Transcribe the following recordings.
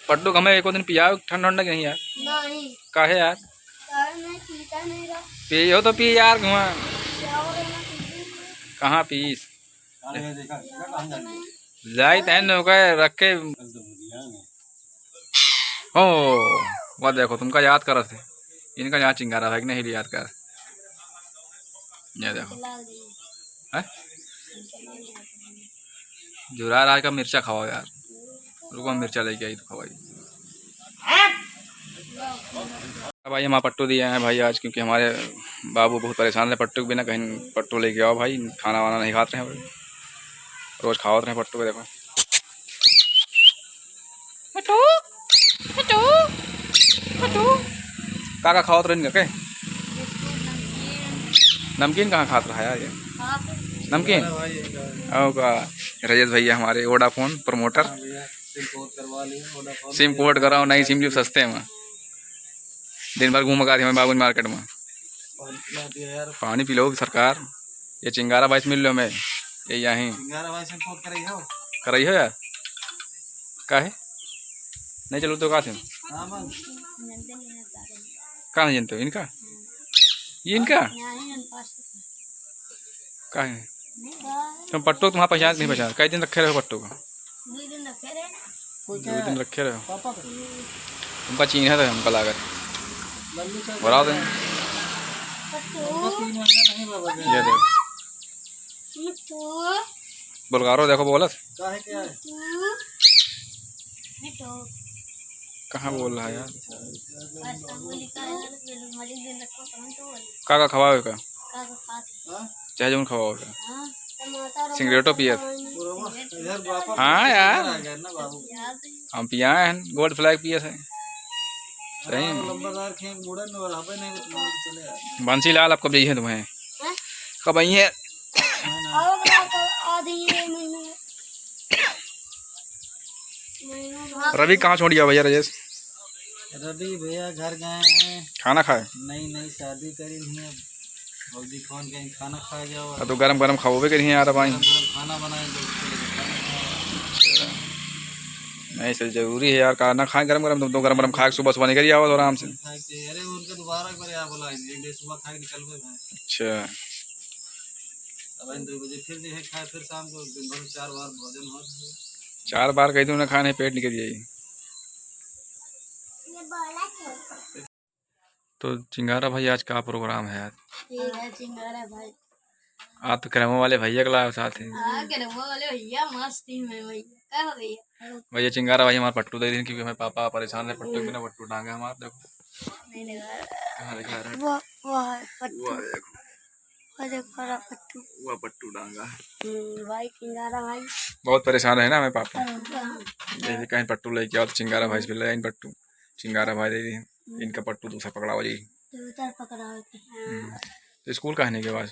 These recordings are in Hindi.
पट्टू हमें एक दिन पिया ठंडा ठंडा की नहीं यार? नहीं काहे यार? मैं पीता नहीं रहा। पियो तो पी यार घुमा। कहाँ पीस जाई तैन रखे हो। वह देखो तुमका याद कर थे इनका यहाँ चिंगारा है कि नहीं याद कर। ये देखो है जुरा राज का मिर्चा खाओ यार। रुको मिर्चा लेके आई तो खवाई। भाई हम पट्टू दिए हैं भाई आज क्योंकि हमारे बाबू बहुत परेशान थे पट्टू के बिना। कहीं पट्टू लेके आओ भाई। खाना वाना नहीं खाते हैं भाई। रोज खाओ रहे पट्टू को। देखो पट्टू पट्टू पट्टू काका खाओ रहे इनका के नमकीन कहाँ खात रहा यार ये नमकीन। ओ का रजत भैया हमारे वोडाफोन प्रमोटर। सिम पोर्ट कराओ नई सिम जो सस्ते में दिन भर घूम कर बाबू मार्केट में। पानी पी लो सरकार। ये चिंगारा भाई मिल लो मैं ये यहीं करई हो यार। काहे नहीं चलो तो कहाँ थे कहाँ नहीं जानते हो इनका ये इनका कहाँ है तुम पट्टू तुम्हारा पहचान नहीं पहचान। कई दिन रखे रहे हो पट्टू का? 2 दिन रखे रहे हो। तुमका चीन है तो हमका लागत बढ़ा दें। ये देखो बुलगारो देखो बोलत कहाँ बोल रहा है यार। का खवाओ का चाहे जो खवाओ का सिगरेटो पिए। हाँ यार हम पिया हैं गोल्ड फ्लैग पिए थे सही। बंसी लाल आप कब जाइए तुम्हें कब आई है? रवि कहाँ छोड़ गया भैया राजेश? रवि भैया घर गए हैं खाना खाए। नहीं शादी करी नहीं है भौजी फोन कहीं खाना खा जाओ तो गरम गरम खाओगे कहीं यार भाई खाना बनाएंगे। नहीं सर जरूरी है यार खाना खाए गरम गरम। तुम तो गरम गरम खा के सुबह सुबह निकल आओ आराम से। अरे उनके दोबारा एक बार यहाँ बोला सुबह खा के निकल गए। अच्छा अब 2 बजे फिर जो है खाए फिर शाम को दिन भर 4 बार भोजन हो 4 बार कही तुमने खाने पेट निकल जाएगी। तो चिंगारा भाई आज का प्रोग्राम है यार? चिंगारा भाई आप तो क्रमों वाले भैया के लाए साथ हैं। भैया मस्ती में भैया चिंगारा भाई हमारे पट्टू दे दी क्योंकि हमारे पापा परेशान है पट्टू बिना पट्टू टांगे हमारे। देखो कहाँ दिखा रहा है पट्टू डांगा भाई चिंगारा भाई बहुत परेशान है ना हमें पापा। जैसे कहीं पट्टू लेके आओ तो चिंगारा भाई से ले पट्टू चिंगारा भाई दे दी इनका पट्टू दूसरा पकड़ा हो जाएगी। तो स्कूल कहने के बाद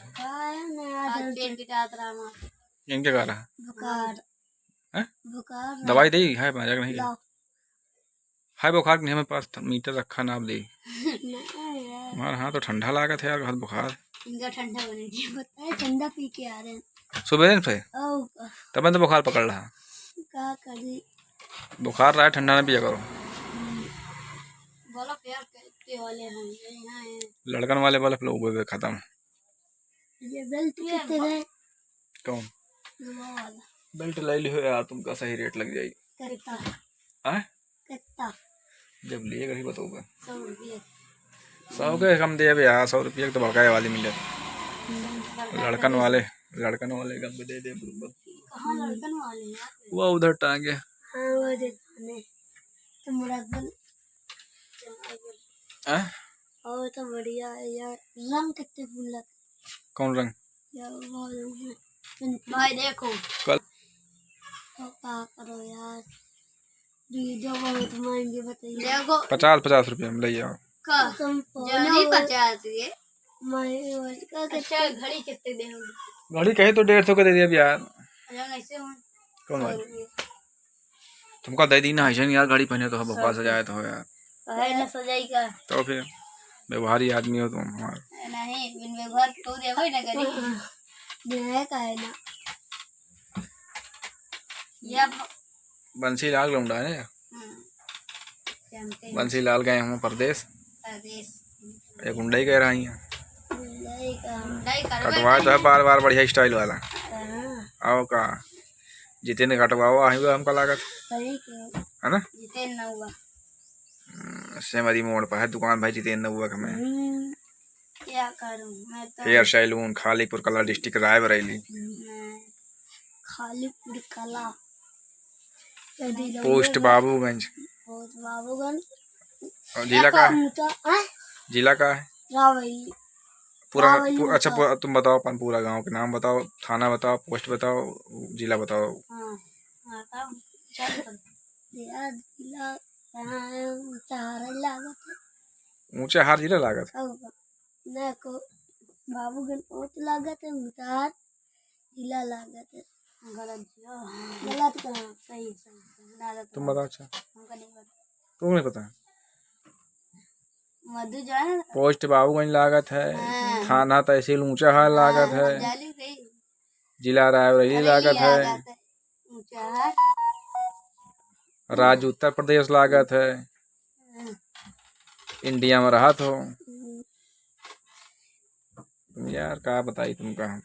इनके कह रहा दवाई दी है मजाक नहीं है बुखार नहीं हमें पास मीटर रखा ना आप दे हमारा। हाँ तो ठंडा लागत है यार बहुत बुखार ठंडा पी के आ रहे हैं सुबह दिन से तब तो बुखार पकड़ रहा। बुखार रहा है ठंडा ना पिया करो। लड़कन वाले बल्ब लोग खत्म। ये बेल्ट कितने है? कौन बेल्ट ले ली हो यार तुमका सही रेट लग जाएगी। जब लिए कहीं बताओगे 100 के कम दे यार 100 रुपये तो भड़काए वाली मिले। लड़कन वाले कम दे दे वो उधर टांगे। तो बढ़िया है यार रंग कितने फूल लगते। कौन रंग भाई देखो कल करो यार वीडियो बहुत महंगी बताइए। 50 रुपये में ले आओ। घड़ी कितने देंगे? घड़ी कहे तो 150 का दे दिया यार। कौन भाई तुमका दे दी ना यार घड़ी पहने तो भगवान सजाए तो यार सजाएगा तो फिर व्यवहारी आदमी हो तुम हमारे। नहीं व्यवहार तो देवे ना करी का है ना ये बंसी लाल लौंडा है जानते हैं बंसी लाल गए हम परदेश, प्रदेश एक गुंडा ही कह रही है। नहीं करवे कटवा तो है बार बार बढ़िया स्टाइल वाला। हाँ, आओ का जितेंद्र कटवाओ आई हुआ हमका लागत सही क्यों है ना। जितेन न हुआ सेमरी मोड़ पर है दुकान भाई जितेंद्र हुआ का। मैं क्या करूं मैं तो हेयर सैलून खालीपुर कला डिस्ट्रिक्ट रायबरेली। मैं खालीपुर कला पोस्ट बाबूगंज बहुत बाबूगंज और जिला का है, ऊंचा जिला का है रावली पूरा रावली अच्छा तुम बताओ अपन पूरा गांव के नाम बताओ, थाना बताओ, पोस्ट बताओ, जिला बताओ। हाँ हाँ तब चल कर यार जिला चार लागत ऊंचे हार जिला लागत है अब ना को बाबूगंज बहुत लागत है मुतार जिला लागत है गलत गलत कहाँ सही सही लागत तुम बताओ। अच्छा हमका नहीं पता तुम्हें नहीं पता। मधु जो है ना पोस्ट बाबूगंज लागत है, हाँ। थाना तहसील ऊंचा हार लागत है, जाली सही जिला रायबरेली लागत है, ऊंचा हार राज्य उत्तर प्रदेश लागत है, इंडिया में रहा तो तुम यार क्या बताई तुमका हम।